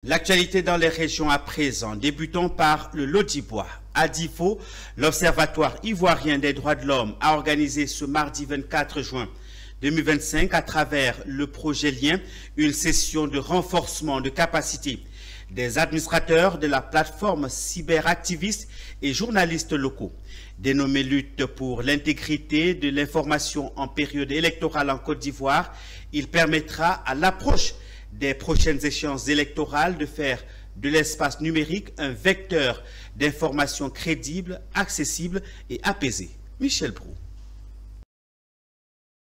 L'actualité dans les régions à présent, débutons par le Lodibois. À Difo, l'Observatoire ivoirien des droits de l'homme a organisé ce mardi 24 juin 2025 à travers le projet Lien une session de renforcement de capacité des administrateurs de la plateforme cyberactivistes et journalistes locaux. Dénommé Lutte pour l'intégrité de l'information en période électorale en Côte d'Ivoire, il permettra à l'approche des prochaines échéances électorales de faire de l'espace numérique un vecteur d'information crédible, accessible et apaisé. Michel Brou.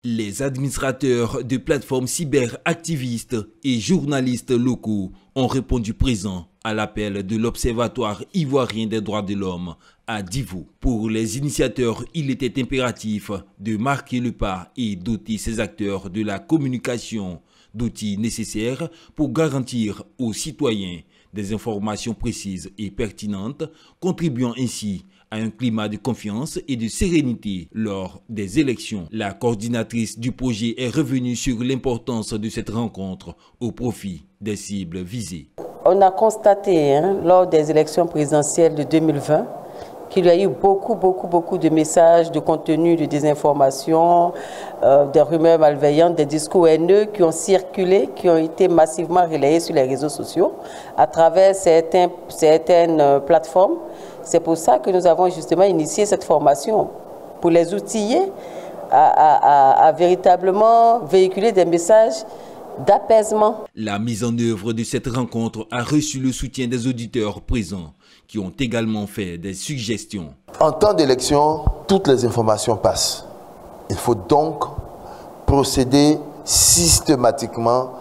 Les administrateurs de plateformes cyberactivistes et journalistes locaux ont répondu présent à l'appel de l'Observatoire ivoirien des droits de l'homme à Difo. Pour les initiateurs, il était impératif de marquer le pas et doter ces acteurs de la communication d'outils nécessaires pour garantir aux citoyens des informations précises et pertinentes, contribuant ainsi à un climat de confiance et de sérénité lors des élections. La coordinatrice du projet est revenue sur l'importance de cette rencontre au profit des cibles visées. On a constaté lors des élections présidentielles de 2020 qu'il y a eu beaucoup de messages, de contenu, de désinformation, des rumeurs malveillantes, des discours haineux qui ont circulé, qui ont été massivement relayés sur les réseaux sociaux à travers certaines plateformes. C'est pour ça que nous avons justement initié cette formation, pour les outiller à véritablement véhiculer des messages d'apaisement. La mise en œuvre de cette rencontre a reçu le soutien des auditeurs présents qui ont également fait des suggestions. En temps d'élection, toutes les informations passent. Il faut donc procéder systématiquement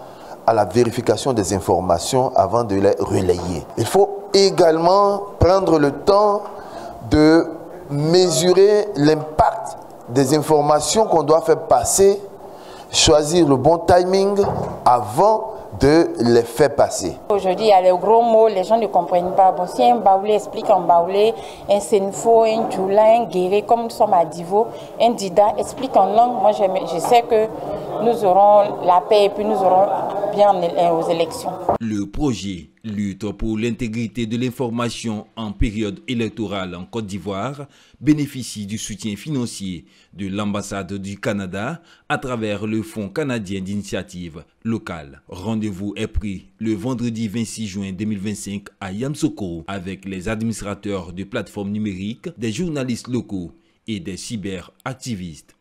à la vérification des informations avant de les relayer. Il faut également prendre le temps de mesurer l'impact des informations qu'on doit faire passer, choisir le bon timing avant de les faire passer. Aujourd'hui, il y a les gros mots, les gens ne comprennent pas. Bon, si un baoulé explique en baoulé, un Senfo, un Djoula, un Guéré, comme nous sommes à Divo, un Dida explique en langue, moi je sais que nous aurons la paix et puis nous aurons bien aux élections. Le projet Lutte pour l'intégrité de l'information en période électorale en Côte d'Ivoire bénéficie du soutien financier de l'ambassade du Canada à travers le Fonds canadien d'initiative locale. Rendez-vous est pris le vendredi 26 juin 2025 à Yamoussoukro avec les administrateurs de plateformes numériques, des journalistes locaux et des cyberactivistes.